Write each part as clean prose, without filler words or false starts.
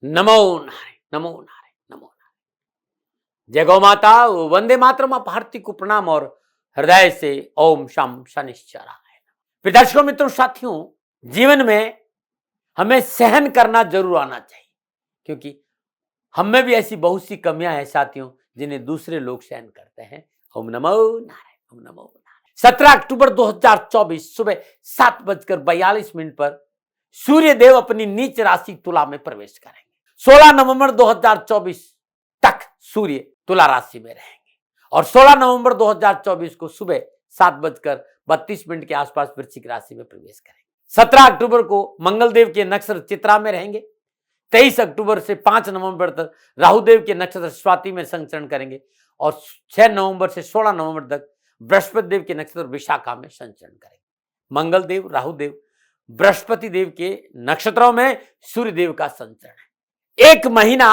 नमो नारायण, नमो नारायण, नमो नारायण। जय गौ माता, वंदे मातरम। आप भारती को प्रणाम और हृदय से ओम शम शनिश्चराय। फिर दर्शकों, मित्रों, साथियों, जीवन में हमें सहन करना जरूर आना चाहिए, क्योंकि हम में भी ऐसी बहुत सी कमियां हैं साथियों, जिन्हें दूसरे लोग सहन करते हैं। ओम नमो नारायण, ओम नमो नारायण। 17 अक्टूबर 2024 सुबह 7:42 पर सूर्य देव अपनी नीच राशि तुला में प्रवेश करेंगे। 16 नवंबर 2024 तक सूर्य तुला राशि में रहेंगे और 16 नवंबर 2024 को सुबह 7:32 के आसपास वृश्चिक राशि में प्रवेश करेंगे। 17 अक्टूबर को मंगल देव के नक्षत्र चित्रा में रहेंगे। 23 अक्टूबर से 5 नवंबर तक राहुदेव के नक्षत्र स्वाति में संचरण करेंगे और 6 नवंबर से 16 नवंबर तक बृहस्पति देव के नक्षत्र विशाखा में संचरण करेंगे। मंगल देव, राहुदेव, बृहस्पति देव के नक्षत्रों में सूर्य देव का संचरण है। एक महीना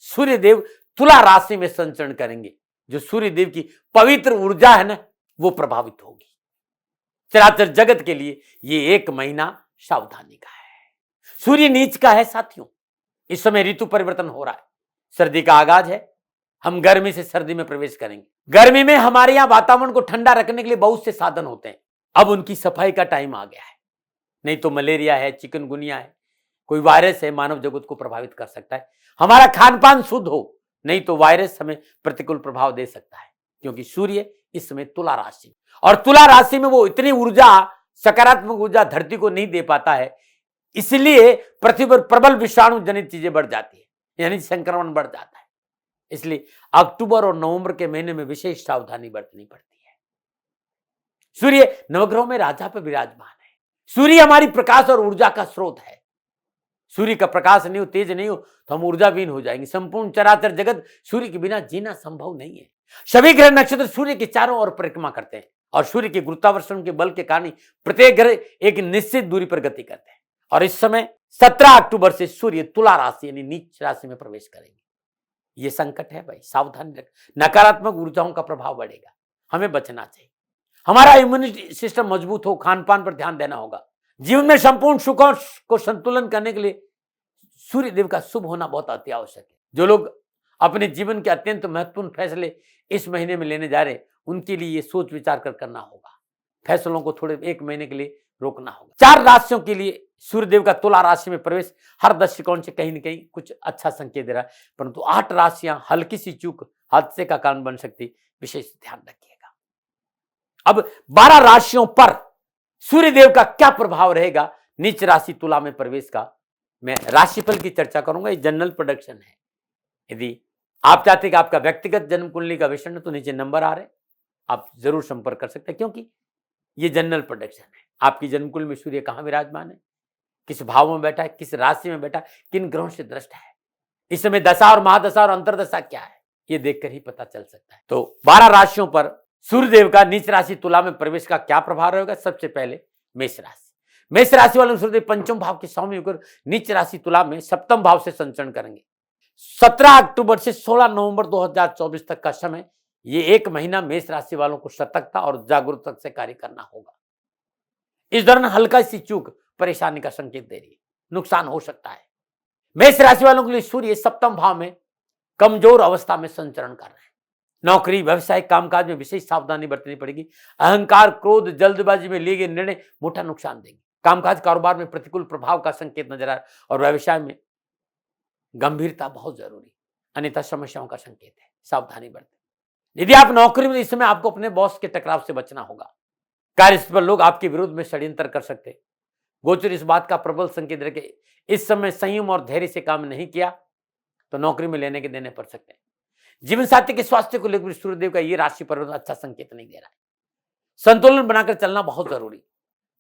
सूर्य देव तुला राशि में संचरण करेंगे। जो सूर्य देव की पवित्र ऊर्जा है ना, वो प्रभावित होगी। चराचर जगत के लिए ये एक महीना सावधानी का है। सूर्य नीच का है साथियों। इस समय ऋतु परिवर्तन हो रहा है, सर्दी का आगाज है। हम गर्मी से सर्दी में प्रवेश करेंगे। गर्मी में हमारे यहां वातावरण को ठंडा रखने के लिए बहुत से साधन होते हैं। अब उनकी सफाई का टाइम आ गया है, नहीं तो मलेरिया है, चिकनगुनिया है, कोई वायरस है, मानव जगत को प्रभावित कर सकता है। हमारा खान पान शुद्ध हो, नहीं तो वायरस हमें प्रतिकूल प्रभाव दे सकता है, क्योंकि सूर्य इस समय तुला राशि, और तुला राशि में वो इतनी ऊर्जा, सकारात्मक ऊर्जा धरती को नहीं दे पाता है। इसलिए पृथ्वी पर प्रबल विषाणु जनित चीजें बढ़ जाती है, यानी संक्रमण बढ़ जाता है। इसलिए अक्टूबर और नवंबर के महीने में विशेष सावधानी बरतनी पड़ती है। सूर्य नवग्रहों में राजा पर विराजमान है। सूर्य हमारी प्रकाश और ऊर्जा का स्रोत है। सूर्य का प्रकाश नहीं हो, तेज नहीं हो, तो हम ऊर्जाहीन हो जाएंगे। संपूर्ण चराचर जगत सूर्य के बिना जीना संभव नहीं है। सभी ग्रह नक्षत्र सूर्य के चारों ओर परिक्रमा करते हैं और सूर्य के गुरुत्वाकर्षण के बल के कारण प्रत्येक ग्रह एक निश्चित दूरी पर गति करते हैं। और इस समय 17 अक्टूबर से सूर्य तुला राशि यानी नीच राशि में प्रवेश करेंगे। ये संकट है भाई, सावधानी रख। नकारात्मक ऊर्जाओं का प्रभाव बढ़ेगा, हमें बचना चाहिए। हमारा इम्यूनिटी सिस्टम मजबूत हो, खान पान पर ध्यान देना होगा। जीवन में संपूर्ण सुखों को संतुलन करने के लिए सूर्य देव का शुभ होना बहुत अति आवश्यक है। जो लोग अपने जीवन के अत्यंत महत्वपूर्ण फैसले इस महीने में लेने जा रहे हैं, उनके लिए ये सोच विचार कर करना होगा। फैसलों को थोड़े एक महीने के लिए रोकना होगा। 4 राशियों के लिए सूर्य देव का तुला राशि में प्रवेश हर दृष्टिकोण से कहीं न कहीं कुछ अच्छा संकेत दे रहा है, परंतु 8 राशियां हल्की सी चूक हादसे का कारण बन सकती, विशेष ध्यान रखिएगा। अब 12 राशियों पर सूर्य देव का क्या प्रभाव रहेगा नीच राशि तुला में प्रवेश का, मैं राशिफल की चर्चा करूंगा। ये जनरल प्रेडिक्शन है। यदि आप चाहते हैं कि आपका व्यक्तिगत जन्म कुंडली का विषय है, तो नीचे नंबर आ रहे हैं, आप जरूर संपर्क कर सकते हैं, क्योंकि ये जनरल प्रेडिक्शन है। आपकी जन्म कुंडली में सूर्य कहां विराजमान है, किस भाव में बैठा है, किस राशि में बैठा है, किन ग्रहों से दृष्ट है, इस समय दशा और महादशा और अंतरदशा क्या है, ये देखकर ही पता चल सकता है। तो 12 राशियों पर सूर्यदेव का नीच राशि तुला में प्रवेश का क्या प्रभाव रहेगा। सबसे पहले मेष राशि। मेष राशि वाले सूर्यदेव पंचम भाव के स्वामी होकर नीच राशि तुला में सप्तम भाव से संचरण करेंगे। 17 अक्टूबर से 16 नवंबर 2024 तक का समय, ये एक महीना मेष राशि वालों को सतर्कता और जागरूकता से कार्य करना होगा। इस दौरान हल्का सी चूक परेशानी का संकेत दे रही है, नुकसान हो सकता है। मेष राशि वालों के लिए सूर्य सप्तम भाव में कमजोर अवस्था में संचरण कर रहे हैं। नौकरी, व्यवसायिक कामकाज में विशेष सावधानी बरतनी पड़ेगी। अहंकार, क्रोध, जल्दबाजी में लिए गए निर्णय मोटा नुकसान देंगे। कामकाज कारोबार में प्रतिकूल प्रभाव का संकेत नजर आ रहा है और व्यवसाय में गंभीरता बहुत जरूरी, अन्यथा समस्याओं का संकेत है, सावधानी बरतें। यदि आप नौकरी में, इस समय आपको अपने बॉस के टकराव से बचना होगा। कार्यस्थल पर लोग आपके विरुद्ध में षड्यंत्र कर सकते हैं। गोचर इस बात का प्रबल संकेत रखे, इस समय संयम और धैर्य से काम नहीं किया तो नौकरी में लेने के देने पड़ सकते हैं। जीवन साथी के स्वास्थ्य को लेकर सूर्यदेव का ये राशि परिवर्तन अच्छा संकेत नहीं दे रहा है। संतुलन बनाकर चलना बहुत जरूरी।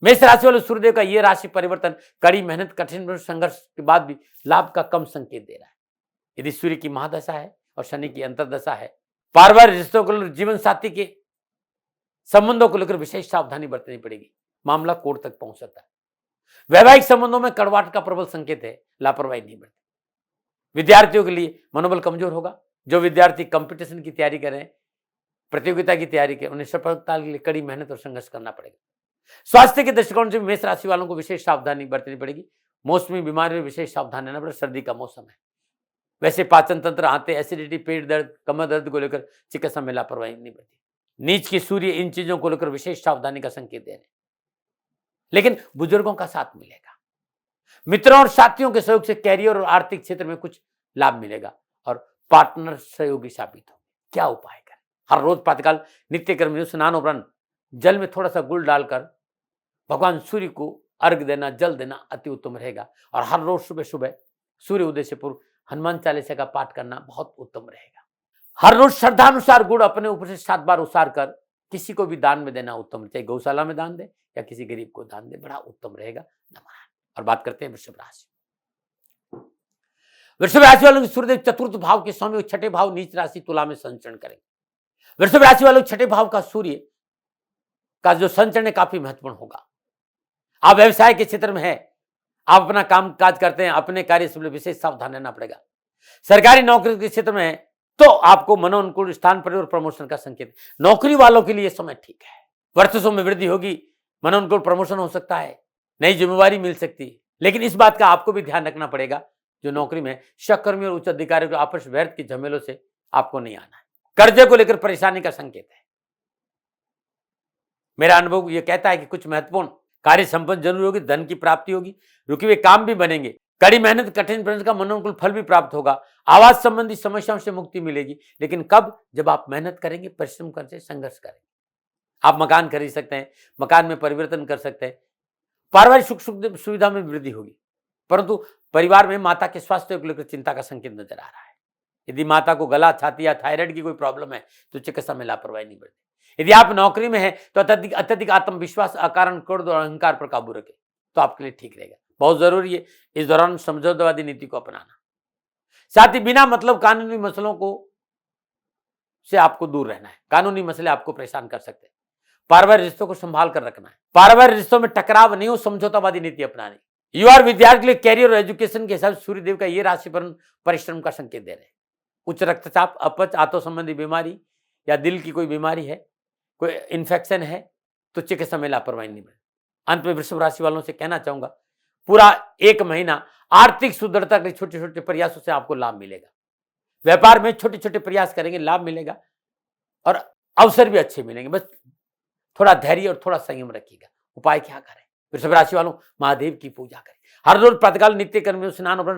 मेष राशि वाले सूर्यदेव का ये राशि परिवर्तन कड़ी मेहनत, कठिन संघर्ष के बाद भी लाभ का कम संकेत दे रहा है। यदि सूर्य की महादशा है और शनि की अंतरदशा है, पारिवारिक रिश्तों को लेकर, जीवन साथी के संबंधों को लेकर विशेष सावधानी बरतनी पड़ेगी, मामला कोर्ट तक पहुंच सकता है। वैवाहिक संबंधों में कड़वाहट का प्रबल संकेत है, लापरवाही नहीं बरतें। विद्यार्थियों के लिए मनोबल कमजोर होगा। जो विद्यार्थी कंपटीशन की तैयारी कर रहे हैं, प्रतियोगिता की तैयारी करें, उन्हें सफलता के लिए कड़ी मेहनत और संघर्ष करना पड़ेगा। स्वास्थ्य के दृष्टिकोण से मेष राशि वालों को विशेष सावधानी बरतनी पड़ेगी। मौसमी बीमारी में विशेष सावधान रहना पड़ेगा, सर्दी का मौसम है। वैसे पाचन तंत्र, आते, एसिडिटी, पेट दर्द, कमर दर्द को लेकर चिकित्सा में लापरवाही नहीं बरती। नीच की सूर्य इन चीजों को लेकर विशेष सावधानी का संकेत दे रहे हैं, लेकिन बुजुर्गों का साथ मिलेगा। मित्रों और साथियों के सहयोग से कैरियर और आर्थिक क्षेत्र में कुछ लाभ मिलेगा और पार्टनर सहयोगी साबित होंगे। क्या उपाय करें? हर रोज प्रातःकाल नित्य कर्म स्नान उपरांत जल में थोड़ा सा गुड़ डालकर भगवान सूर्य को अर्घ देना, जल देना अति उत्तम रहेगा। और हर रोज सुबह सुबह सूर्य उदय से पूर्व हनुमान चालीसा का पाठ करना बहुत उत्तम रहेगा। हर रोज श्रद्धानुसार गुड़ अपने ऊपर से 7 बार उसार कर किसी को भी दान में देना उत्तम, चाहे गौशाला में दान दे या किसी गरीब को दान दे, बड़ा उत्तम रहेगा। नमः। और बात करते हैं वृषभ राशि। वृषभ राशि वालों की सूर्यदेव चतुर्थ भाव के स्वामी, छठे भाव नीच राशि तुला में संचरण करेंगे। वृषभ राशि वालों छठे भाव का सूर्य का जो संचरण है काफी महत्वपूर्ण होगा। आप व्यवसाय के क्षेत्र में है, आप अपना काम काज करते हैं, अपने कार्य से विशेष सावधान रहना पड़ेगा। सरकारी नौकरी के क्षेत्र में है तो आपको मनोनुकूल स्थान पर और प्रमोशन का संकेत। नौकरी वालों के लिए समय ठीक है, वर्चस्व में वृद्धि होगी, मनोनुकूल प्रमोशन हो सकता है, नई जिम्मेवारी मिल सकती है। लेकिन इस बात का आपको भी ध्यान रखना पड़ेगा, जो नौकरी में सहकर्मी और उच्च अधिकारियों के आपस व्यर्थ के झमेलों से आपको नहीं आना है। कर्जे को लेकर परेशानी का संकेत है। मेरा अनुभव यह कहता है कि कुछ महत्वपूर्ण कार्य संपन्न जरूर होगी, धन की प्राप्ति होगी, रुके हुए काम भी बनेंगे, कड़ी मेहनत कठिन प्रयास का मनोनुकूल फल भी प्राप्त होगा, आवास संबंधी समस्याओं से मुक्ति मिलेगी। लेकिन कब? जब आप मेहनत करेंगे, परिश्रम करके संघर्ष करेंगे। आप मकान खरीद सकते हैं, मकान में परिवर्तन कर सकते हैं, पारिवारिक सुख सुविधा में वृद्धि होगी। परंतु परिवार में माता के स्वास्थ्य को लेकर चिंता का संकेत नजर आ रहा है। यदि माता को गला, छाती या थायराइड की कोई प्रॉब्लम है तो चिकित्सा में लापरवाही नहीं बरतें। यदि आप नौकरी में हैं तो अत्यधिक आत्मविश्वास, अकारण क्रोध और अहंकार पर काबू रखें तो आपके लिए ठीक रहेगा। बहुत जरूरी है इस दौरान समझौतावादी नीति को अपनाना। साथ ही बिना मतलब कानूनी मसलों को से आपको दूर रहना है। कानूनी मसले आपको परेशान कर सकते हैं। पारिवारिक रिश्तों को संभाल कर रखना है। पारिवारिक रिश्तों में टकराव नहीं हो, समझौतावादी नीति अपनानी। युवा विद्यार्थी के लिए कैरियर और एजुकेशन के हिसाब से सूर्यदेव का ये राशि पर परिश्रम का संकेत दे रहे हैं। उच्च रक्तचाप, अपच, आंतों संबंधी बीमारी या दिल की कोई बीमारी है, कोई इन्फेक्शन है तो चिकित्सा में लापरवाही नहीं बरतें। अंत में वृषभ राशि वालों से कहना चाहूंगा, पूरा 1 महीना आर्थिक सुदृढ़ता के छोटे छोटे प्रयासों से आपको लाभ मिलेगा। व्यापार में छोटे छोटे प्रयास करेंगे, लाभ मिलेगा और अवसर भी अच्छे मिलेंगे। बस थोड़ा धैर्य और थोड़ा संयम रखिएगा। उपाय क्या करें? वृषभ राशि वालों महादेव की पूजा करें। हर रोज प्रातःकाल नित्य कर्म में स्नान और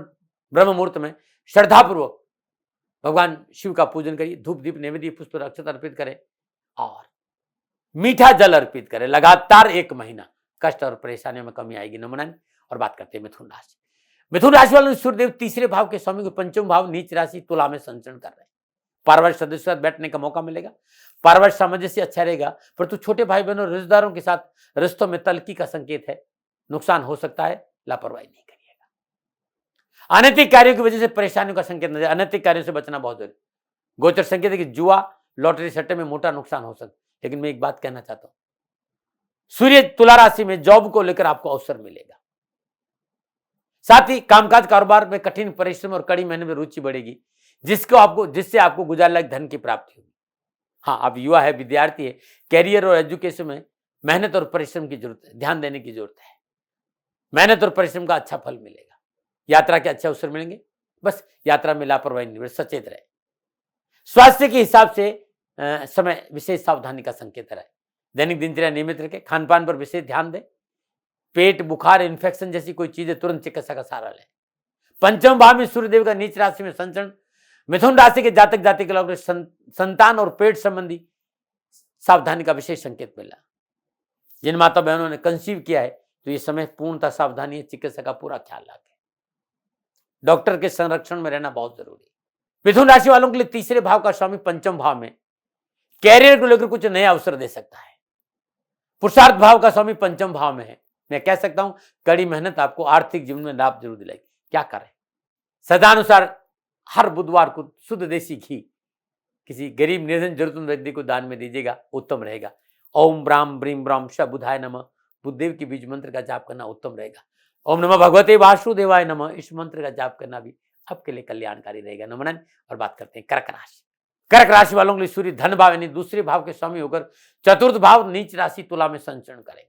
ब्रह्म मुहूर्त में श्रद्धापूर्वक भगवान शिव का पूजन करिए। धूप दीप नैवेद्य पुष्प अक्षत अर्पित करें और मीठा जल अर्पित करें। लगातार 1 महीना कष्ट और परेशानियों में कमी आएगी। नमन। और बात करते हैं मिथुन राशि। मिथुन राशि वालों सूर्यदेव तीसरे भाव के स्वामी को पंचम भाव नीच राशि तुला में संचरण कर रहे हैं। पारिवारिक सदस्यों के साथ बैठने का मौका मिलेगा। पारिवारिक सामंजस्य अच्छा रहेगा, परंतु छोटे भाई बहनों और रिश्तेदारों के साथ रिश्तों में तल्खी का संकेत है। नुकसान हो सकता है, लापरवाही नहीं करिएगा। अनैतिक कार्यों की वजह से परेशानियों का संकेत नजर। अनैतिक कार्यों से बचना बहुत जरूरी। गोचर संकेत है कि जुआ, लॉटरी, सट्टे में मोटा नुकसान हो सकता है। लेकिन मैं एक बात कहना चाहता हूं, सूर्य तुला राशि में जॉब को लेकर आपको अवसर मिलेगा। साथ ही कामकाज कारोबार में कठिन परिश्रम और कड़ी मेहनत में रुचि बढ़ेगी, जिससे आपको गुजार लायक धन की प्राप्ति होगी। हाँ, आप युवा है, विद्यार्थी है, कैरियर और एजुकेशन में मेहनत और परिश्रम की जरूरत है, ध्यान देने की जरूरत है। मेहनत और परिश्रम का अच्छा फल मिलेगा। यात्रा के अच्छे अवसर मिलेंगे। बस यात्रा में लापरवाही नहीं, सचेत रहे। स्वास्थ्य के हिसाब से समय विशेष सावधानी का संकेत रहे। दैनिक दिनचर्या नियमित रखें। खान पान पर विशेष ध्यान दें। पेट, बुखार, इन्फेक्शन जैसी कोई चीजें तुरंत चिकित्सा का सहारा लें। पंचम भाव में सूर्यदेव का नीच राशि में संचरण मिथुन राशि के जातक जाति के लोगों संतान और पेट संबंधी सावधानी का विशेष संकेत मिला। जिन माता बहनों ने कंसीव किया है तो ये समय पूर्णतः सावधानी है, चिकित्सा का पूरा ख्याल रखें। डॉक्टर के संरक्षण में रहना बहुत जरूरी है। मिथुन राशि वालों के लिए तीसरे भाव का स्वामी पंचम भाव में कैरियर को लेकर कुछ नए अवसर दे सकता है। पुरुषार्थ भाव का स्वामी पंचम भाव में है। मैं कह सकता हूं कड़ी मेहनत आपको आर्थिक जीवन में लाभ जरूर दिलाएगी। क्या करें? सदानुसार हर बुधवार को शुद्ध देसी घी किसी गरीब निर्धन जरूरतमंद व्यक्ति को दान में दीजिएगा, उत्तम रहेगा। ओम ब्राम ब्रीम ब्राम श बुधाय नमः बुद्धदेव की बीज मंत्र का जाप करना उत्तम रहेगा। ओम नमः भगवते वासुदेवाय नमः इस मंत्र का जाप करना भी आपके लिए कल्याणकारी रहेगा। नमन। और बात करते हैं कर्क राशि। कर्क राशि वालों के लिए सूर्य धन भाव यानी दूसरे भाव के स्वामी होकर चतुर्थ भाव नीच राशि तुला में संचरण करेंगे।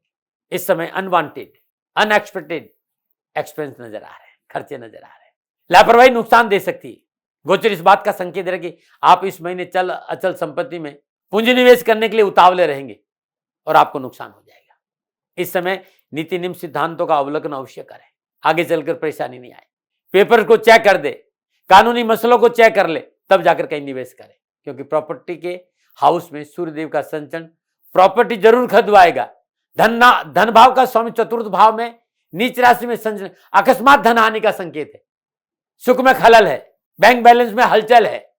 इस समय अनवांटेड, अनएक्सपेक्टेड एक्सपेंस नजर आ रहे हैं, खर्चे नजर आ रहे हैं। लापरवाही नुकसान दे सकती है। गोचर इस बात का संकेत दे रहा है कि आप इस महीने चल अचल संपत्ति में पूंजी निवेश करने के लिए उतावले रहेंगे और आपको नुकसान हो जाएगा। इस समय नीति नियम सिद्धांतों का अवलोकन अवश्य करें, आगे चलकर परेशानी नहीं आए। पेपर को चेक कर दे, कानूनी मसलों को चेक कर ले, तब जाकर कहीं निवेश करें, क्योंकि प्रॉपर्टी के हाउस में सूर्यदेव का संचरण प्रॉपर्टी जरूर खरीदवाएगा। धन भाव का स्वामी चतुर्थ भाव में नीच राशि में संचरण अकस्मात धन हानि का संकेत है। सुख में खलल है, बैंक बैलेंस में हलचल है।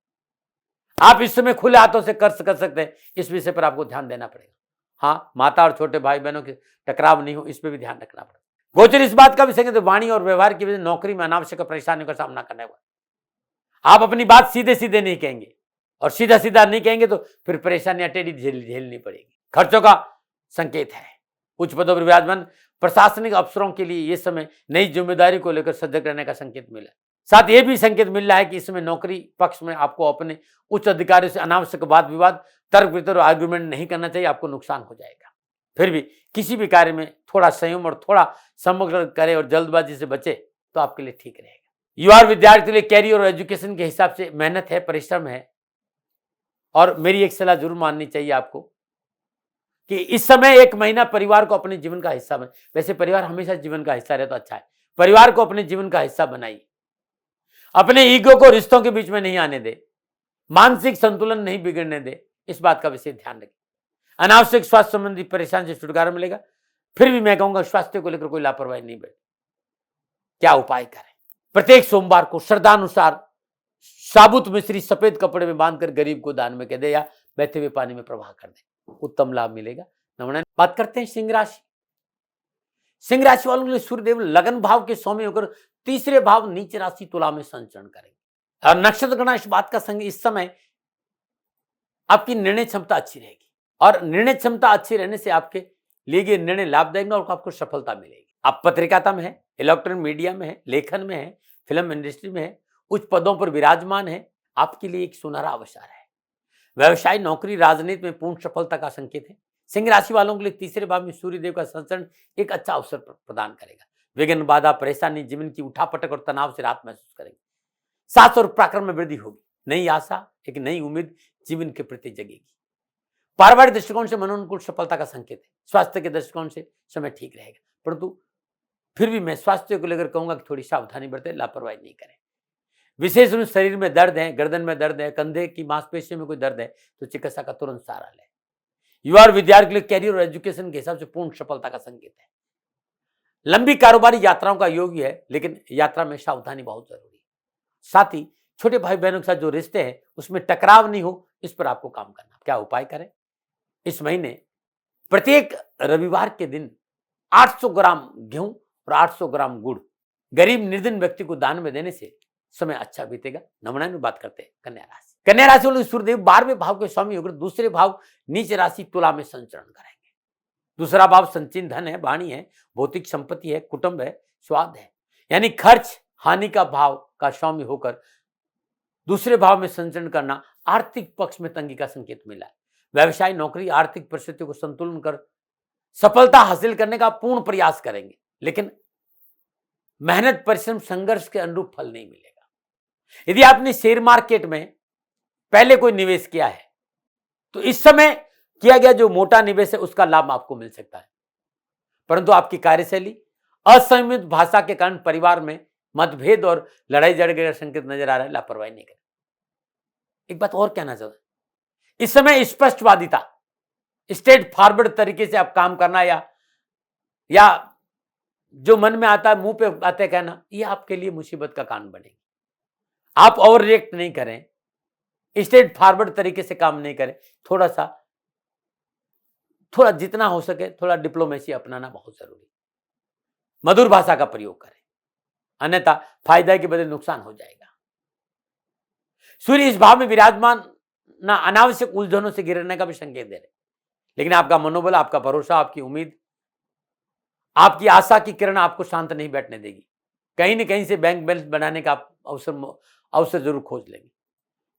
आप इस समय खुले हाथों से खर्च कर सकते हैं, इस विषय पर आपको ध्यान देना पड़ेगा। हाँ, माता और छोटे भाई बहनों के टकराव नहीं हो, इस पर भी ध्यान रखना पड़ेगा। गोचर इस बात का भी संकेत वाणी और व्यवहार की वजह से नौकरी में अनावश्यक परेशानियों का सामना करना होगा। आप अपनी बात सीधे सीधे नहीं कहेंगे, और सीधा सीधा नहीं कहेंगे तो फिर परेशानियां टेढ़ी झेलनी पड़ेगी। खर्चों का संकेत है। उच्च पदों पर विराजमान प्रशासनिक अफसरों के लिए यह समय नई जिम्मेदारी को लेकर सजग रहने का संकेत मिला। साथ यह भी संकेत मिल रहा है कि इस समय नौकरी पक्ष में आपको अपने उच्च अधिकारियों से अनावश्यक वाद विवाद, तर्क वितर्क, आर्गुमेंट नहीं करना चाहिए, आपको नुकसान हो जाएगा। फिर भी किसी भी कार्य में थोड़ा संयम और थोड़ा समग्र करें और जल्दबाजी से बचे तो आपके लिए ठीक रहेगा। युवा विद्यार्थी के लिए कैरियर और एजुकेशन के हिसाब से मेहनत है, परिश्रम है, और मेरी एक सलाह जरूर माननी चाहिए आपको कि इस समय एक महीना परिवार को अपने जीवन का हिस्सा बने। वैसे परिवार हमेशा जीवन का हिस्सा रहे तो अच्छा है, परिवार को अपने जीवन का हिस्सा बनाइए। अपने ईगो को रिश्तों के बीच में नहीं आने दे, मानसिक संतुलन नहीं बिगड़ने दे, इस बात का विशेष ध्यान रखें। अनावश्यक स्वास्थ्य संबंधी परेशानी से छुटकारा मिलेगा। फिर भी मैं कहूंगा स्वास्थ्य को लेकर कोई लापरवाही नहीं बरतें। क्या उपाय करें? प्रत्येक सोमवार को श्रद्धानुसार साबुत मिश्री सफेद कपड़े में बांधकर गरीब को दान में कह दे या बहते हुए पानी में प्रवाह कर दे, उत्तम लाभ मिलेगा। नमन। बात करते हैं सिंह राशि। सिंह राशि वालों के लिए सूर्यदेव लगन भाव के स्वामी होकर तीसरे भाव नीच राशि तुला में संचरण करेंगे। और नक्षत्र गणना इस बात का संग इस समय आपकी निर्णय क्षमता अच्छी रहेगी, और निर्णय क्षमता अच्छी रहने से आपके लिए ये निर्णय लाभदायक और आपको सफलता मिलेगी। आप पत्रिकाता में है, इलेक्ट्रॉनिक मीडिया में है, लेखन में है, फिल्म इंडस्ट्री में है, उच्च पदों पर विराजमान है, आपके लिए एक सुनहरा अवसर है। व्यवसाय, नौकरी, राजनीति में पूर्ण सफलता का संकेत है। सिंह राशि वालों के लिए तीसरे भाव में सूर्यदेव का संचरण एक अच्छा अवसर प्रदान करेगा। विघ्न, बाधा, परेशानी, जीवन की उठापटक और तनाव से राहत महसूस करेंगे। साहस और पराक्रम में वृद्धि होगी। नई आशा, एक नई उम्मीद जीवन के प्रति जगेगी। पारिवारिक दृष्टिकोण से मनोनुकूल सफलता का संकेत है। स्वास्थ्य के दृष्टिकोण से समय ठीक रहेगा, परंतु फिर भी मैं स्वास्थ्य को लेकर कहूंगा कि थोड़ी सावधानी बरतें, लापरवाही नहीं करें। विशेष रूप से शरीर में दर्द है, गर्दन में दर्द है, कंधे की मांसपेशियों में कोई दर्द है तो चिकित्सा का तुरंत सहारा लें। युवा और विद्यार्थी के लिए कैरियर और एजुकेशन के हिसाब से पूर्ण सफलता का संकेत है। लंबी कारोबारी यात्राओं का योग है, लेकिन यात्रा में सावधानी बहुत जरूरी है। साथ ही छोटे भाई बहनों के साथ जो रिश्ते हैं उसमें टकराव नहीं हो, इस पर आपको काम करना। क्या उपाय करें? इस महीने प्रत्येक रविवार के दिन 800 ग्राम गेहूं और 800 ग्राम गुड़ गरीब निर्धन व्यक्ति को दान में देने से समय अच्छा बीतेगा। नमूना में बात करते हैं कन्या राशि। कन्या राशि वाले सूर्यदेव 12वें भाव के स्वामी होकर दूसरे भाव नीच राशि तुला में संचरण करेंगे। दूसरा भाव संचित धन है, वाणी है, भौतिक संपत्ति है, कुटुंब है, स्वाद है, यानी खर्च हानि का भाव का स्वामी होकर दूसरे भाव में संचरण करना आर्थिक पक्ष में तंगी का संकेत मिला है। व्यवसाय, नौकरी, आर्थिक परिस्थितियों को संतुलन कर सफलता हासिल करने का पूर्ण प्रयास करेंगे, लेकिन मेहनत, परिश्रम, संघर्ष के अनुरूप फल नहीं मिलेगा। यदि आपने शेयर मार्केट में पहले कोई निवेश किया है तो इस समय किया गया जो मोटा निवेश है उसका लाभ आपको मिल सकता है, परंतु आपकी कार्यशैली, असंयमित भाषा के कारण परिवार में मतभेद और लड़ाई झगड़े का संकेत नजर आ रहा है। लापरवाही नहीं करें। एक बात और कहना चाहता हूं, इस समय स्पष्टवादिता, स्ट्रेट फॉरवर्ड तरीके से आप काम करना या जो मन में आता है मुंह पे बातें कहना, यह आपके लिए मुसीबत का कारण बनेगी। आप ओवर रिएक्ट नहीं करें, स्ट्रेट फॉरवर्ड तरीके से काम नहीं करें, थोड़ा जितना हो सके थोड़ा डिप्लोमेसी अपनाना बहुत जरूरी। मधुर भाषा का प्रयोग करें, अन्यथा फायदा के बदले नुकसान हो जाएगा। सूर्य इस भाव में विराजमान ना अनावश्यक उलझनों से गिरने का भी संकेत दे रहे, लेकिन आपका मनोबल, आपका भरोसा, आपकी उम्मीद, आपकी आशा की किरण आपको शांत नहीं बैठने देगी। कहीं न कहीं से बैंक बैलेंस बनाने का अवसर जरूर खोज लेंगे।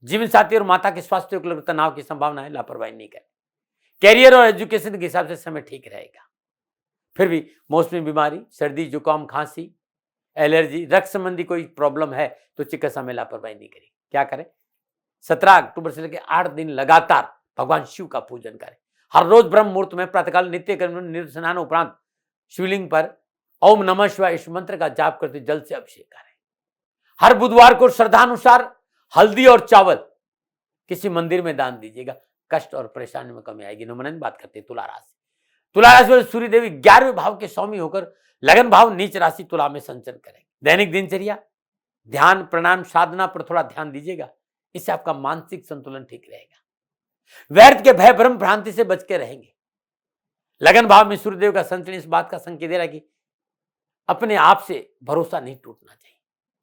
जीवन साथी और माता के स्वास्थ्य को लेकर तनाव की संभावना है, लापरवाही नहीं करें। कैरियर और एजुकेशन के हिसाब से समय ठीक रहेगा। फिर भी मौसमी बीमारी, सर्दी, जुकाम, खांसी, एलर्जी, रक्त संबंधी कोई प्रॉब्लम है तो चिकित्सा में लापरवाही नहीं करें। क्या करें? 17 अक्टूबर से लेकर 8 दिन लगातार भगवान शिव का पूजन करें। हर रोज ब्रह्म मुहूर्त में प्रातःकाल नित्य कर्म निर्स्नान उपरांत शिवलिंग पर ओम नमः शिवाय इस मंत्र का जाप करते जल से अभिषेक करें। हर बुधवार को श्रद्धानुसार हल्दी और चावल किसी मंदिर में दान दीजिएगा, कष्ट और परेशानी में कमी आएगी। नमन बात करते हैं तुला राशि। तुला राशि वाले सूर्य देवी 11वें भाव के स्वामी होकर लगन भाव नीच राशि तुला में संचरण करेंगे। दैनिक दिनचर्या ध्यान प्राणायाम साधना पर थोड़ा ध्यान दीजिएगा, इससे आपका मानसिक संतुलन ठीक रहेगा। व्यर्थ के भय भ्रम भ्रांति से बच के रहेंगे। लगन भाव में सूर्यदेव का संचरण इस बात का संकेत दे रहा है कि अपने आप से भरोसा नहीं टूटना चाहिए।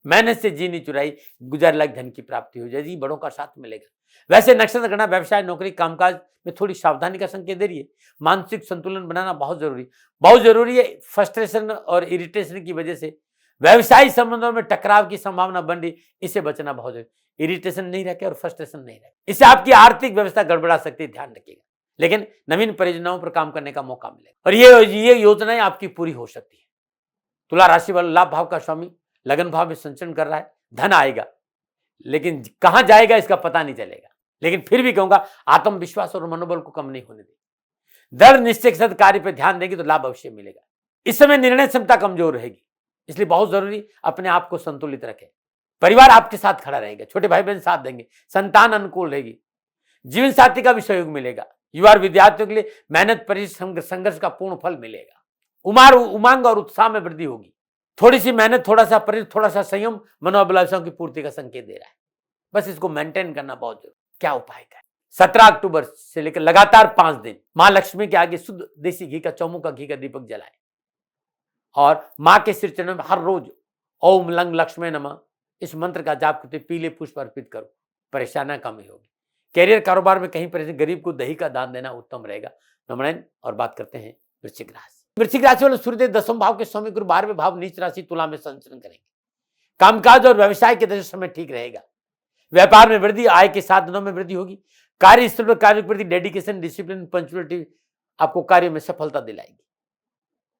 मेहनत से जी नहीं चुराई, गुजर लायक धन की प्राप्ति हो जाएगी, बड़ों का साथ मिलेगा। वैसे नक्षत्र गणना व्यवसाय नौकरी कामकाज में थोड़ी सावधानी का संकेत दे रही है। मानसिक संतुलन बनाना बहुत जरूरी है। फ्रस्ट्रेशन और इरिटेशन की वजह से व्यवसायिक संबंधों में टकराव की संभावना बन रही, इससे बचना बहुत जरूरी। इरिटेशन नहीं रखे और फ्रस्ट्रेशन नहीं रखे, इससे आपकी आर्थिक व्यवस्था गड़बड़ा सकती है, ध्यान रखिएगा। लेकिन नवीन परियोजनाओं पर काम करने का मौका मिलेगा और ये योजनाएं आपकी पूरी हो सकती है। तुला राशि वाला लाभ भाव का स्वामी लगन भाव में संचरण कर रहा है, धन आएगा लेकिन कहां जाएगा इसका पता नहीं चलेगा। लेकिन फिर भी कहूंगा आत्मविश्वास और मनोबल को कम नहीं होने दें। दृढ़ निश्चय के साथ कार्य पर ध्यान देंगे तो लाभ अवश्य मिलेगा। इस समय निर्णय क्षमता कमजोर रहेगी, इसलिए बहुत जरूरी अपने आप को संतुलित रखें। परिवार आपके साथ खड़ा रहेगा, छोटे भाई बहन साथ देंगे, संतान अनुकूल रहेगी, जीवन साथी का भी सहयोग मिलेगा। युवा और विद्यार्थियों के लिए मेहनत परिश्रम संघर्ष का पूर्ण फल मिलेगा। उमंग और उत्साह में वृद्धि होगी। थोड़ी सी मेहनत, थोड़ा सा परिश्रम, थोड़ा सा संयम मनोअभिलाषाओं की पूर्ति का संकेत दे रहा है। बस इसको मेंटेन करना बहुत जरूरी। क्या उपाय करें? 17 अक्टूबर से लेकर लगातार 5 दिन मां लक्ष्मी के आगे शुद्ध देसी घी का, चौमुखा घी का दीपक जलाएं और मां के सिर चरणों में हर रोज ओम लंग लक्ष्मी नमः इस मंत्र का जाप करते पीले पुष्प अर्पित करो, परेशानियां कम ही होगी। कैरियर कारोबार में कहीं परेशानी, गरीब को दही का दान देना उत्तम रहेगा। नमन और बात करते हैं वृश्चिक राशि। वृश्चिक राशि वाले सूर्यदेव 10वें भाव के स्वामी गुरु 12वें भाव नीच राशि तुला में संचरण करेंगे। कामकाज और व्यवसाय के दशा समय ठीक रहेगा। व्यापार में वृद्धि, आय के साधनों में वृद्धि होगी। कार्यस्थल पर कार्य के प्रति डेडिकेशन, डिसिप्लिन, पंक्चुअलिटी आपको कार्य में सफलता दिलाएगी।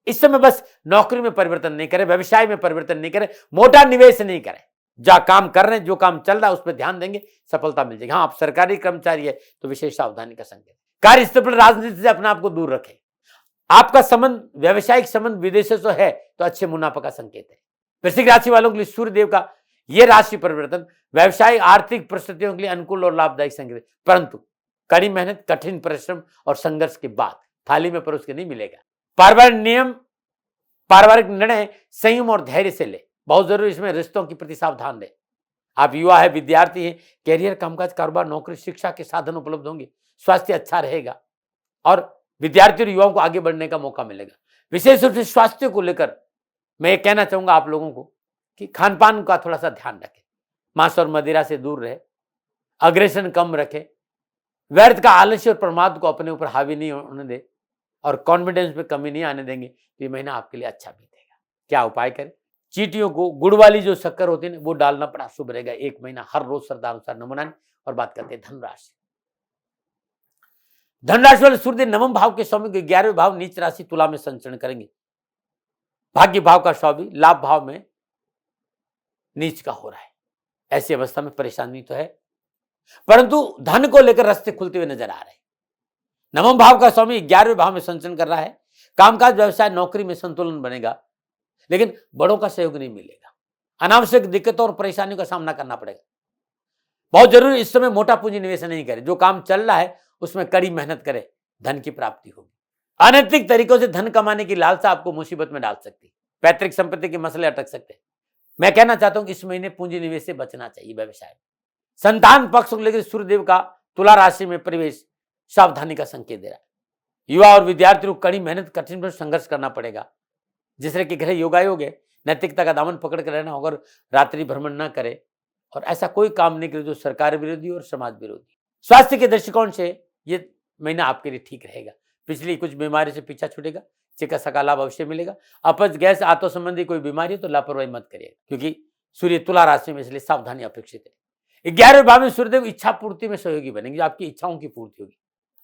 इस समय बस नौकरी में परिवर्तन नहीं करें, व्यवसाय में परिवर्तन नहीं करें, मोटा निवेश नहीं करें। जो काम कर रहे हैं, जो काम चल रहा है उस पर ध्यान देंगे, सफलता मिल जाएगी। हाँ, आप सरकारी कर्मचारी है तो विशेष सावधानी का संकेत। कार्यस्थल पर राजनीति से अपने आप को दूर रखें। आपका संबंध, व्यावसायिक संबंध विदेशों से है तो अच्छे मुनाफा का संकेत है। वृश्चिक राशि वालों के लिए सूर्यदेव का यह राशि परिवर्तन व्यवसायिक आर्थिक परिस्थितियों के लिए अनुकूल और लाभदायक संकेत है, परंतु कड़ी मेहनत, कठिन परिश्रम और संघर्ष के बाद थाली में परोस के नहीं मिलेगा। पारिवारिक निर्णय संयम और धैर्य से ले, बहुत जरूरी। इसमें रिश्तों के प्रति सावधान रहे। आप युवा है, विद्यार्थी हैं, कैरियर, कामकाज, कारोबार, नौकरी, शिक्षा के साधन उपलब्ध होंगे, स्वास्थ्य अच्छा रहेगा और विद्यार्थी और युवाओं को आगे बढ़ने का मौका मिलेगा। विशेष रूप से स्वास्थ्य को लेकर मैं ये कहना चाहूंगा आप लोगों को कि खान पान का थोड़ा सा ध्यान रखें, मांस और मदिरा से दूर रहे, अग्रेशन कम रखें, व्यर्थ का आलस्य और प्रमाद को अपने ऊपर हावी नहीं होने दे और कॉन्फिडेंस में कमी नहीं आने देंगे तो ये महीना आपके लिए अच्छा बीतेगा। क्या उपाय करें? चींटियों को गुड़ वाली जो शक्कर होती है वो डालना बड़ा शुभ रहेगा। एक महीना हर रोज श्रद्धा अनुसार नमूना। और बात करते हैं धनराशि। धनराशि वाले सूर्य 9वें भाव के स्वामी को 11वें भाव नीच राशि तुला में संचरण करेंगे। भाग्य भाव का स्वामी लाभ भाव में नीच का हो रहा है। ऐसी अवस्था में परेशानी तो है, परंतु धन को लेकर रास्ते खुलते हुए नजर आ रहे हैं। 9वें भाव का स्वामी 11वें भाव में संचरण कर रहा है। कामकाज, व्यवसाय, नौकरी में संतुलन बनेगा, लेकिन बड़ों का सहयोग नहीं मिलेगा। अनावश्यक दिक्कतों और परेशानियों का सामना करना पड़ेगा। बहुत जरूरी इस समय मोटा पूंजी निवेश नहीं करें। जो काम चल रहा है उसमें कड़ी मेहनत करें, धन की प्राप्ति होगी। अनैतिक तरीकों से धन कमाने की लालसा आपको मुसीबत में डाल सकती है। पैतृक संपत्ति के मसले अटक सकते हैं। मैं कहना चाहता हूं कि इस महीने पूंजी निवेश से बचना चाहिए। व्यवसाय, संतान पक्ष को लेकर सूर्यदेव का तुला राशि में प्रवेश सावधानी का संकेत दे रहा है। युवा और विद्यार्थियों को कड़ी मेहनत, कठिन संघर्ष करना पड़ेगा। जिस तरह के ग्रह योगायोग है, नैतिकता का दामन पकड़ कर रहना होगा, रात्रि भ्रमण न करे और ऐसा कोई काम नहीं करे जो सरकार विरोधी और समाज विरोधी। स्वास्थ्य के दृष्टिकोण से ये महीना आपके लिए ठीक रहेगा। पिछली कुछ बीमारी से पीछा छूटेगा, चिकित्सा का लाभ अवश्य मिलेगा। अपच, गैस, आंतों संबंधी कोई बीमारी है तो लापरवाही मत करिएगा, क्योंकि सूर्य तुला राशि में, इसलिए सावधानी अपेक्षित है। 11वें भाव में सूर्यदेव इच्छा पूर्ति में सहयोगी बनेंगे। आपकी इच्छाओं की पूर्ति होगी।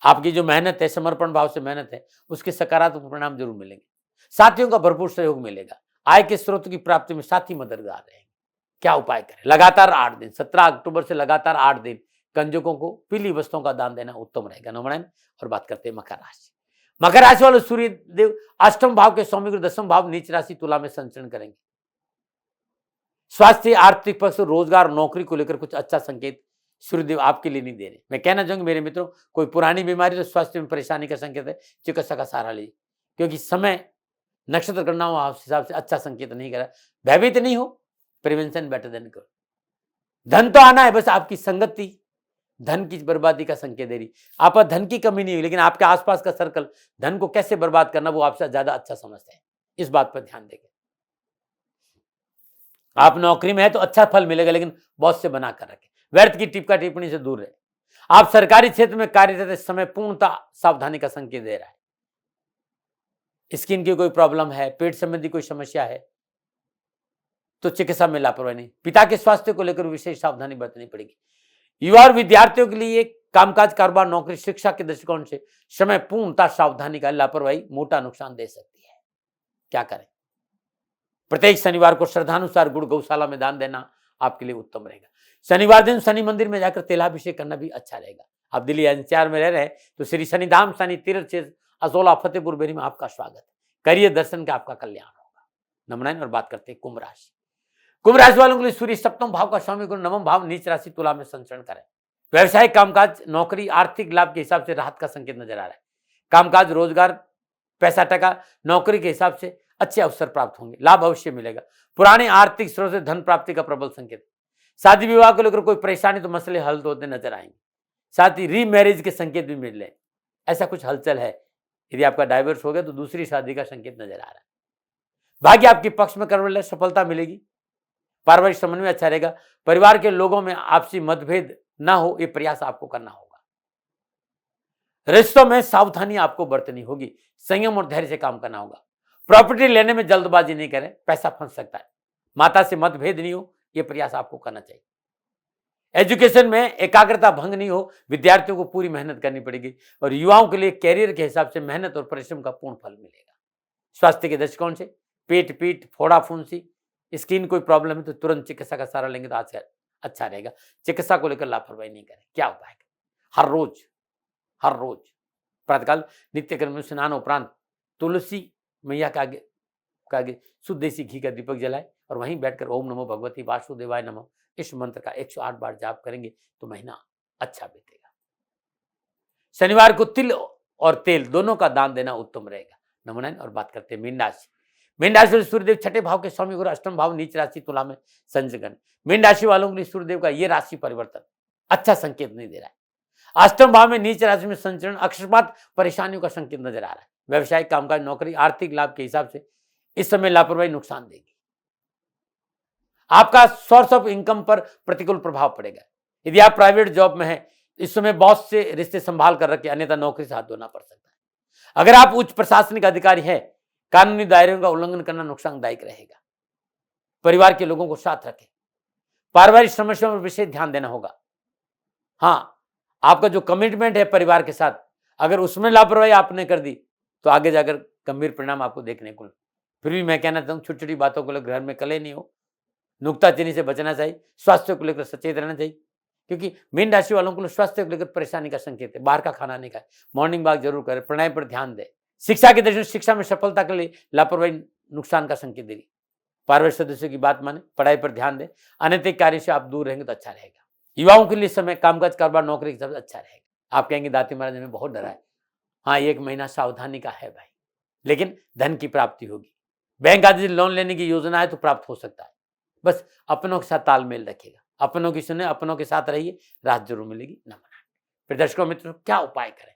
आपकी जो मेहनत है, समर्पण भाव से मेहनत है, उसके सकारात्मक परिणाम जरूर मिलेंगे। साथियों का भरपूर सहयोग मिलेगा। आय के स्रोत की प्राप्ति में साथ ही मददगार रहेंगे। क्या उपाय करें? लगातार 8 दिन, 17 अक्टूबर से लगातार 8 दिन कंजकों को पीली वस्तुओं का दान देना उत्तम रहेगा। नंबर 9 और बात करते हैं मकर राशि। मकर राशि वाले सूर्य देव अष्टम भाव के स्वामी गुरु दसम भाव नीच राशि तुला में संचरण करेंगे। स्वास्थ्य, आर्थिक पक्ष, रोजगार, नौकरी को लेकर कुछ अच्छा संकेत सूर्यदेव आपके लिए नहीं दे रहे। मैं कहना चाहूंगा मेरे मित्रों, कोई पुरानी बीमारी तो स्वास्थ्य में परेशानी का संकेत है, चिकित्सा का सहारा लीजिए, क्योंकि समय नक्षत्र गणनाओं हिसाब से अच्छा संकेत नहीं कर रहा। भयभीत नहीं हो, प्रिवेंशन बेटर देन क्योर। धन तो आना है, बस आपकी संगति धन की बर्बादी का संकेत दे रही। आप धन की कमी नहीं हुई, लेकिन आपके आसपास का सर्कल धन को कैसे बर्बाद करना वो आपसे ज्यादा अच्छा समझते हैं। इस बात पर ध्यान देंगे। आप नौकरी में है तो अच्छा फल मिलेगा, लेकिन बॉस से बना कर रखें। व्यर्थ की टिप्पा टिप्पणी से दूर रहे। आप सरकारी क्षेत्र में कार्यरत समय पूर्णतः सावधानी का संकेत दे रहा है। स्किन की कोई प्रॉब्लम है, पेट संबंधी कोई समस्या है तो चिकित्सा में लापरवाही नहीं। पिता के स्वास्थ्य को लेकर विशेष सावधानी बरतनी पड़ेगी। युवा और विद्यार्थियों के लिए कामकाज, कारोबार, नौकरी, शिक्षा के दृष्टिकोण से समय पूर्णतः सावधानी का, लापरवाही मोटा नुकसान दे सकती है। क्या करें? प्रत्येक शनिवार को श्रद्धानुसार गुड़ गौशाला में दान देना आपके लिए उत्तम रहेगा। शनिवार दिन शनि मंदिर में जाकर तेलाभिषेक करना भी अच्छा रहेगा। आप दिल्ली एनसीआर में रह रहे हैं तो श्री शनिधाम शनि तीर्थ असोला फतेहपुर बेरी में आपका स्वागत है। करिए दर्शन का, आपका कल्याण होगा। नंबर 9 और बात करते हैं कुंभ राशि। कुंभ राशि वालों के लिए सूर्य सप्तम भाव का स्वामी गुरु नवम भाव नीच राशि तुला में संचरण करें। व्यवसायिक, कामकाज, नौकरी, आर्थिक लाभ के हिसाब से राहत का संकेत नजर आ रहा है। कामकाज, रोजगार, पैसा टका, नौकरी के हिसाब से अच्छे अवसर प्राप्त होंगे, लाभ अवश्य मिलेगा। पुराने आर्थिक स्रोत से धन प्राप्ति का प्रबल संकेत। शादी विवाह को लेकर कोई परेशानी तो मसले हल होते नजर आएंगे। साथ ही रीमैरिज के संकेत भी मिल रहे, ऐसा कुछ हलचल है। यदि आपका डाइवर्स हो गया तो दूसरी शादी का संकेत नजर आ रहा है। भाग्य आपके पक्ष में करने, सफलता मिलेगी। पारिवारिक समन्वय अच्छा रहेगा। परिवार के लोगों में आपसी मतभेद ना हो, यह प्रयास आपको करना होगा। रिश्तों में सावधानी आपको बरतनी होगी। संयम और धैर्य से काम करना होगा। प्रॉपर्टी लेने में जल्दबाजी नहीं करें, पैसा फंस सकता है। माता से मतभेद नहीं हो, यह प्रयास आपको करना चाहिए। एजुकेशन में एकाग्रता भंग नहीं हो, विद्यार्थियों को पूरी मेहनत करनी पड़ेगी। और युवाओं के लिए कैरियर के हिसाब से मेहनत और परिश्रम का पूर्ण फल मिलेगा। स्वास्थ्य के दृष्टिकोण से पेट, पीठ, फोड़ा, फुंसी, स्किन कोई प्रॉब्लम है तो तुरंत चिकित्सा का सहारा लेंगे तो आज अच्छा रहेगा। चिकित्सा को लेकर लापरवाही नहीं करें। क्या उपाय करें? हर रोज प्रातःकाल नित्य कर्म में स्नान उपरांत तुलसी मैया के आगे शुद्ध देसी घी का दीपक जलाए और वहीं बैठकर ओम नमो भगवती वासुदेवाय नमः इस मंत्र का 108 बार जाप करेंगे तो महीना अच्छा बीतेगा। शनिवार को तिल और तेल दोनों का दान देना उत्तम रहेगा। नंबर 9 और बात करते हैं मीन राशि। मीन राशि वाले सूर्यदेव छठे भाव के स्वामी गुरु अष्टम भाव नीच राशि तुला में संचरण। मीन राशि वालों के लिए सूर्यदेव का यह राशि परिवर्तन अच्छा संकेत नहीं दे रहा है। अष्टम भाव में नीच राशि में संचरण अकस्मात परेशानियों का संकेत नजर आ रहा है। व्यवसायिक, कामकाज, नौकरी, आर्थिक लाभ के हिसाब से इस समय लापरवाही नुकसान देगी। आपका सोर्स ऑफ इनकम पर प्रतिकूल प्रभाव पड़ेगा। यदि आप प्राइवेट जॉब में हैं, इस समय बॉस से रिश्ते संभाल कर रखें, अन्यथा नौकरी से हाथ धोना पड़ सकता है। अगर आप उच्च प्रशासनिक अधिकारी हैं, कानूनी दायरों का उल्लंघन करना नुकसानदायक रहेगा। परिवार के लोगों को साथ रखें। पारिवारिक समस्याओं पर विशेष ध्यान देना होगा। हाँ, आपका जो कमिटमेंट है परिवार के साथ, अगर उसमें लापरवाही आपने कर दी तो आगे जाकर गंभीर परिणाम आपको देखने को। फिर भी मैं कहना चाहूँ छोटी छोटी बातों को लेकर घर में कले नहीं हो, नुक्ताचीनी से बचना चाहिए। स्वास्थ्य को लेकर सचेत रहना चाहिए, क्योंकि मीन राशि वालों को स्वास्थ्य को लेकर परेशानी का संकेत है। बाहर का खाना नहीं खाए, मॉर्निंग वॉक जरूर करें, प्राणायाम पर ध्यान दें। शिक्षा के दृष्टि से शिक्षा में सफलता के लिए लापरवाही नुकसान का संकेत दे रही। पारिवारिक सदस्यों की बात माने, पढ़ाई पर ध्यान दें। अनैतिक कार्य से आप दूर रहेंगे तो अच्छा रहेगा। युवाओं के लिए समय कामकाज, कारोबार, नौकरी के सबसे अच्छा रहेगा। आप कहेंगे दाती महाराज ने बहुत डरा है। हाँ, 1 महीना सावधानी का है भाई, लेकिन धन की प्राप्ति होगी। बैंक आदि से लोन लेने की योजना है तो प्राप्त हो सकता है। बस अपनों के साथ तालमेल रखिएगा, अपनों की सुने, अपनों के साथ रहिए, राहत जरूर मिलेगी। नमन। फिर दर्शकों मित्रों, क्या उपाय करें?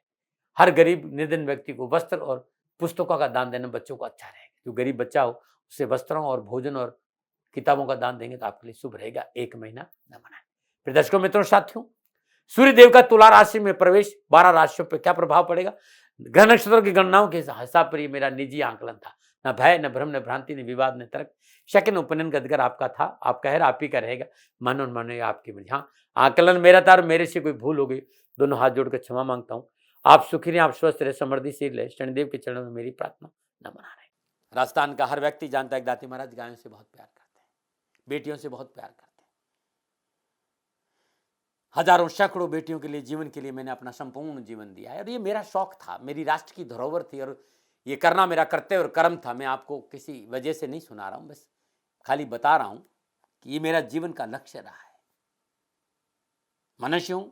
हर गरीब निर्धन व्यक्ति को वस्त्र और पुस्तकों का दान देना बच्चों को अच्छा रहेगा। जो गरीब बच्चा हो उसे वस्त्रों और भोजन और किताबों का दान देंगे तो आपके लिए शुभ रहेगा। 1 महीना नमन। फिर दर्शकों मित्रों, साथियों, सूर्य देव का तुला राशि में प्रवेश 12 राशियों पर क्या प्रभाव पड़ेगा? ग्रह नक्षत्रों की गणनाओं के हिसाब पर ये मेरा निजी आंकलन था। न भय, न भ्रम, न भ्रांति, न विवाद, न तर्क। शक, उपनयन का अधिकार आपका था, आपका है, आप ही का रहेगा। मानो न मानो आपकी मर्जी। हाँ, आकलन मेरा था और मेरे से कोई भूल हो गई, दोनों हाथ जोड़कर क्षमा मांगता हूँ। आप सुखी रहें, आप स्वस्थ रहे, समृद्धिशील रहे। शनिदेव के चरणों में मेरी प्रार्थना। नमन। राजस्थान का हर व्यक्ति जानता है कि दाती महाराज गायों से बहुत प्यार करते हैं, बेटियों से बहुत प्यार करते हैं। हजारों सैकड़ों बेटियों के लिए, जीवन के लिए मैंने अपना संपूर्ण जीवन दिया है और ये मेरा शौक था, मेरी राष्ट्र की धरोहर थी और ये करना मेरा कर्तव्य और कर्म था। मैं आपको किसी वजह से नहीं सुना रहा हूं, बस खाली बता रहा हूं कि ये मेरा जीवन का लक्ष्य रहा है। मनुष्य हूं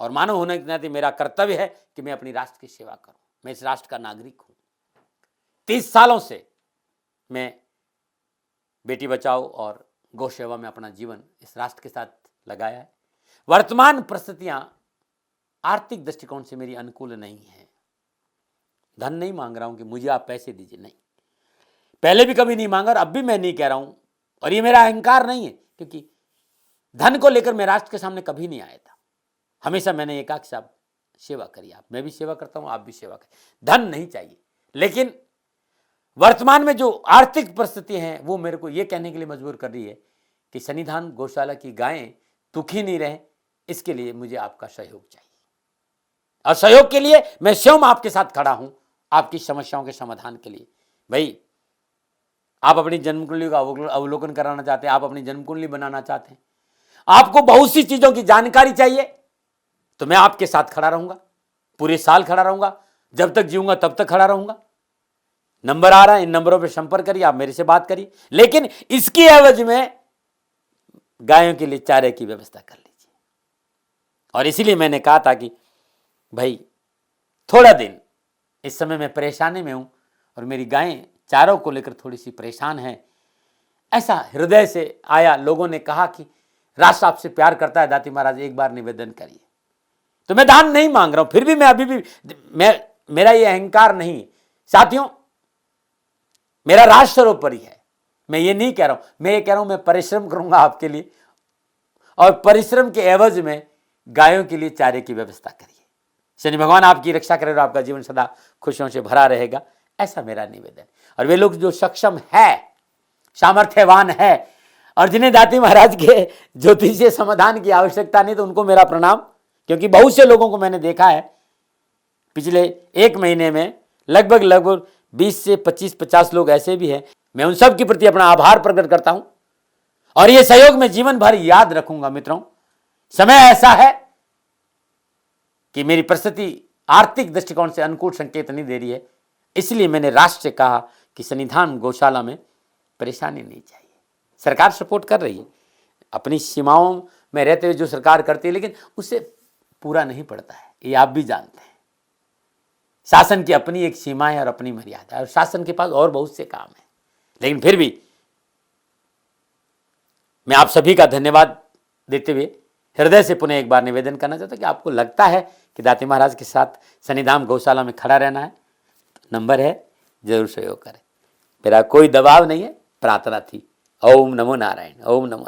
और मानव होने के नाते मेरा कर्तव्य है कि मैं अपनी राष्ट्र की सेवा करूं। मैं इस राष्ट्र का नागरिक हूं। 30 सालों से मैं बेटी बचाओ और गौ सेवा में अपना जीवन इस राष्ट्र के साथ लगाया है। वर्तमान परिस्थितियां आर्थिक दृष्टिकोण से मेरी अनुकूल नहीं है। धन नहीं मांग रहा हूं कि मुझे आप पैसे दीजिए, नहीं, पहले भी कभी नहीं मांगा और अब भी मैं नहीं कह रहा हूं और ये मेरा अहंकार नहीं है, क्योंकि धन को लेकर मैं राष्ट्र के सामने कभी नहीं आया था। हमेशा मैंने ये कहा कि साहब सेवा करिए आप, मैं भी सेवा करता हूं, आप भी सेवा करें, धन नहीं चाहिए। लेकिन वर्तमान में जो आर्थिक परिस्थिति है वो मेरे को ये कहने के लिए मजबूर कर रही है कि सन्निधान गौशाला की गायें दुखी नहीं रहे, इसके लिए मुझे आपका सहयोग चाहिए और सहयोग के लिए मैं स्वयं आपके साथ खड़ा हूं, आपकी समस्याओं के समाधान के लिए। भाई, आप अपनी जन्म कुंडली का अवलोकन कराना चाहते हैं, आप अपनी जन्म कुंडली बनाना चाहते हैं, आपको बहुत सी चीजों की जानकारी चाहिए, तो मैं आपके साथ खड़ा रहूंगा, पूरे साल खड़ा रहूंगा, जब तक जीऊंगा तब तक खड़ा रहूंगा। नंबर आ रहा है, इन नंबरों पर संपर्क करिए, आप मेरे से बात करिए, लेकिन इसकी एवज में गायों के लिए चारे की व्यवस्था कर लीजिए। और इसीलिए मैंने कहा था कि भाई थोड़ा दिन, इस समय मैं परेशानी में हूं और मेरी गायें चारों को लेकर थोड़ी सी परेशान है। ऐसा हृदय से आया, लोगों ने कहा कि राष्ट्र आपसे प्यार करता है दाती महाराज, एक बार निवेदन करिए। तो मैं दान नहीं मांग रहा हूं, फिर भी मैं अभी भी मेरा ये अहंकार नहीं है साथियों, मेरा राष्ट्र सर्वोपरि है। मैं ये नहीं कह रहा हूं, मैं ये कह रहा हूं मैं परिश्रम करूंगा आपके लिए और परिश्रम के एवज में गायों के लिए चारे की व्यवस्था करिए। शनि भगवान आपकी रक्षा करे और आपका जीवन सदा खुशियों से भरा रहेगा, ऐसा मेरा निवेदन। और वे लोग जो सक्षम है, सामर्थ्यवान है और जिन्हें दाती महाराज के ज्योतिषीय समाधान की आवश्यकता नहीं, तो उनको मेरा प्रणाम, क्योंकि बहुत से लोगों को मैंने देखा है पिछले 1 महीने में लगभग 20 से 25-50 लोग ऐसे भी हैं। मैं उन सब के प्रति अपना आभार प्रकट करता हूं और ये सहयोग मैं जीवन भर याद रखूंगा। मित्रों, समय ऐसा है कि मेरी परिस्थिति आर्थिक दृष्टिकोण से अनुकूल संकेत नहीं दे रही है, इसलिए मैंने राष्ट्र से कहा कि सन्निधान गौशाला में परेशानी नहीं चाहिए। सरकार सपोर्ट कर रही है, अपनी सीमाओं में रहते हुए जो सरकार करती है, लेकिन उससे पूरा नहीं पड़ता है, ये आप भी जानते हैं। शासन की अपनी एक सीमा है और अपनी मर्यादा है और शासन के पास और बहुत से काम है, लेकिन फिर भी मैं आप सभी का धन्यवाद देते हुए हृदय से पुनः एक बार निवेदन करना चाहता हूं कि आपको लगता है कि दाती महाराज के साथ सन्निधान गौशाला में खड़ा रहना है, तो नंबर है, जरूर सहयोग करें। मेरा कोई दबाव नहीं है, प्रार्थना थी। ओम नमो नारायण। ओम नमो।